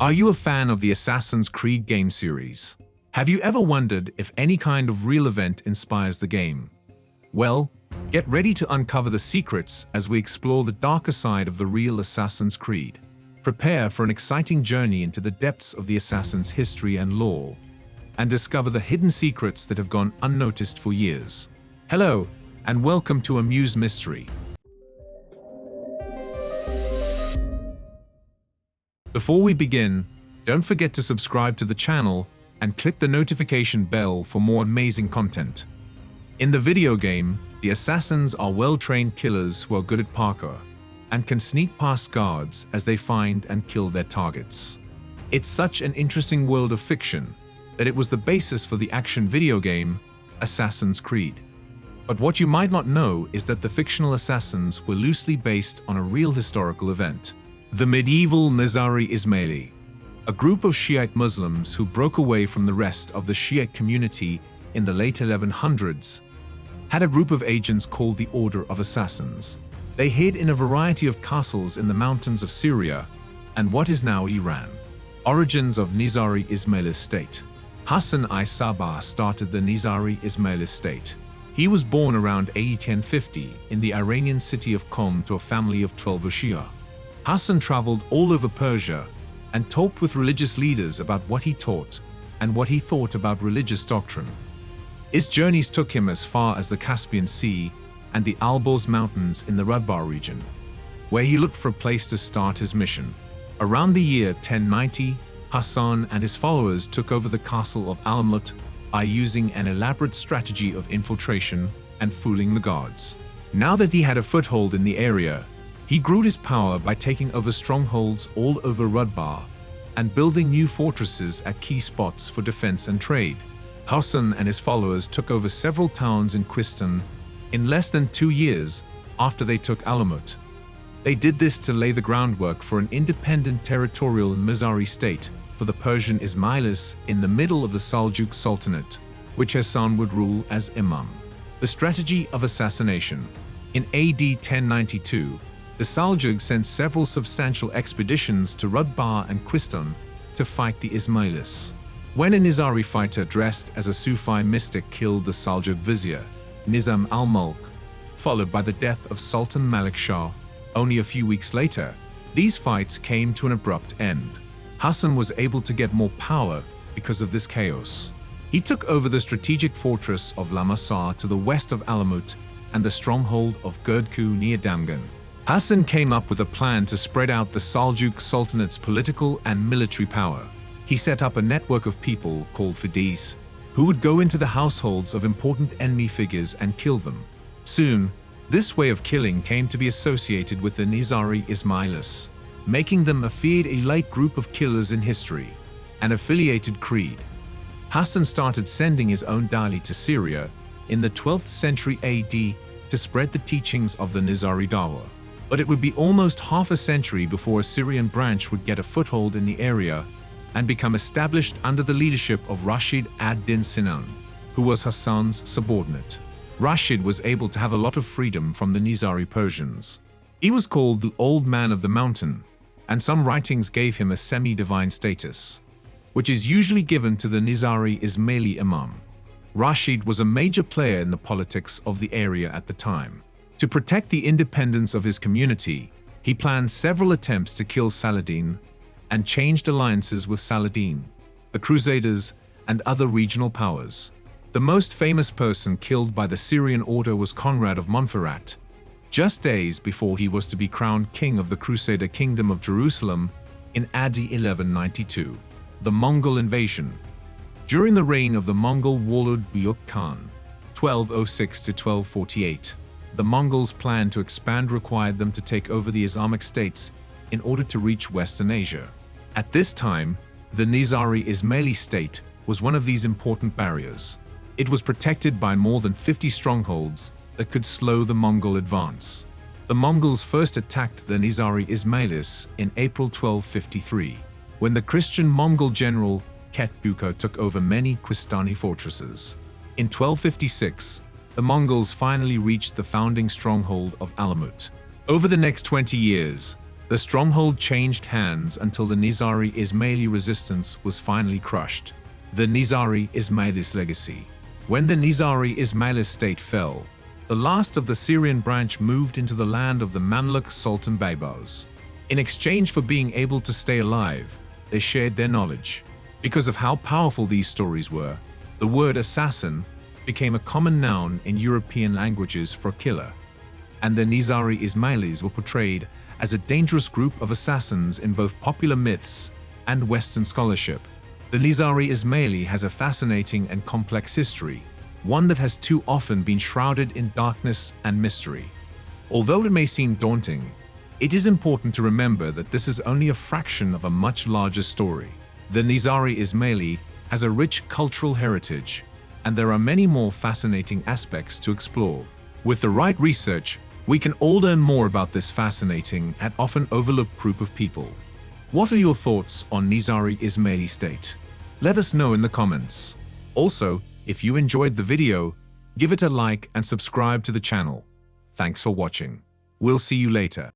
Are you a fan of the Assassin's Creed game series? Have you ever wondered if any kind of real event inspires the game? Well, get ready to uncover the secrets as we explore the darker side of the real Assassin's Creed. Prepare for an exciting journey into the depths of the Assassin's history and lore, and discover the hidden secrets that have gone unnoticed for years. Hello, and welcome to Amuse Mystery. Before we begin, don't forget to subscribe to the channel and click the notification bell for more amazing content. In the video game, the assassins are well-trained killers who are good at parkour and can sneak past guards as they find and kill their targets. It's such an interesting world of fiction that it was the basis for the action video game Assassin's Creed. But what you might not know is that the fictional assassins were loosely based on a real historical event. The medieval Nizari Ismaili, a group of Shiite Muslims who broke away from the rest of the Shiite community in the late 1100s, had a group of agents called the Order of Assassins. They hid in a variety of castles in the mountains of Syria and what is now Iran. Origins of Nizari Ismaili state. Hassan I Sabah started the Nizari Ismaili state. He was born around AD 1050 in the Iranian city of Qom to a family of 12 Shia. Hassan traveled all over Persia and talked with religious leaders about what he taught and what he thought about religious doctrine. His journeys took him as far as the Caspian Sea and the Alborz Mountains in the Radbar region, where he looked for a place to start his mission. Around the year 1090, Hassan and his followers took over the castle of Alamut by using an elaborate strategy of infiltration and fooling the guards. Now that he had a foothold in the area, he grew his power by taking over strongholds all over Radbar and building new fortresses at key spots for defense and trade. Hassan and his followers took over several towns in Quistan in less than 2 years after they took Alamut. They did this to lay the groundwork for an independent territorial Nizari state for the Persian Ismailis in the middle of the Seljuk Sultanate, which Hassan would rule as Imam. The strategy of assassination. In AD 1092, the Seljuks sent several substantial expeditions to Radbar and Quistan to fight the Ismailis. When a Nizari fighter dressed as a Sufi mystic killed the Seljuk vizier, Nizam al-Mulk, followed by the death of Sultan Malik Shah, only a few weeks later, these fights came to an abrupt end. Hassan was able to get more power because of this chaos. He took over the strategic fortress of Lamasar to the west of Alamut and the stronghold of Gurdku near Damgan. Hassan came up with a plan to spread out the Seljuk Sultanate's political and military power. He set up a network of people called Fidis, who would go into the households of important enemy figures and kill them. Soon, this way of killing came to be associated with the Nizari Ismailis, making them a feared elite group of killers in history, an affiliated creed. Hassan started sending his own Dali to Syria in the 12th century AD to spread the teachings of the Nizari Dawa. But it would be almost half a century before a Syrian branch would get a foothold in the area and become established under the leadership of Rashid ad-Din Sinan, who was Hassan's subordinate. Rashid was able to have a lot of freedom from the Nizari Persians. He was called the Old Man of the Mountain, and some writings gave him a semi-divine status, which is usually given to the Nizari Ismaili Imam. Rashid was a major player in the politics of the area at the time. To protect the independence of his community, he planned several attempts to kill Saladin and changed alliances with Saladin, the Crusaders, and other regional powers. The most famous person killed by the Syrian order was Conrad of Montferrat, just days before he was to be crowned king of the Crusader Kingdom of Jerusalem in AD 1192. The Mongol invasion. During the reign of the Mongol warlord Buyuk Khan, 1206 to 1248, the Mongols' plan to expand required them to take over the Islamic states in order to reach Western Asia. At this time, the Nizari Ismaili state was one of these important barriers. It was protected by more than 50 strongholds that could slow the Mongol advance. The Mongols first attacked the Nizari Ismailis in April 1253, when the Christian Mongol general Ketbuka took over many Quistani fortresses. In 1256, the Mongols finally reached the founding stronghold of Alamut. Over the next 20 years, the The stronghold changed hands until the Nizari Ismaili resistance was finally crushed. The Nizari Ismailis legacy. When the Nizari Ismaili state fell, the last of the Syrian branch moved into the land of the Mamluk Sultan Baybars. In exchange for being able to stay alive, they shared their knowledge. Because of how powerful these stories were, the word assassin became a common noun in European languages for killer. And the Nizari Ismailis were portrayed as a dangerous group of assassins in both popular myths and Western scholarship. The Nizari Ismaili has a fascinating and complex history, one that has too often been shrouded in darkness and mystery. Although it may seem daunting, it is important to remember that this is only a fraction of a much larger story. The Nizari Ismaili has a rich cultural heritage, and there are many more fascinating aspects to explore. With the right research, we can all learn more about this fascinating and often overlooked group of people. What are your thoughts on Nizari Ismaili state? Let us know in the comments. Also, if you enjoyed the video, give it a like and subscribe to the channel. Thanks for watching. We'll see you later.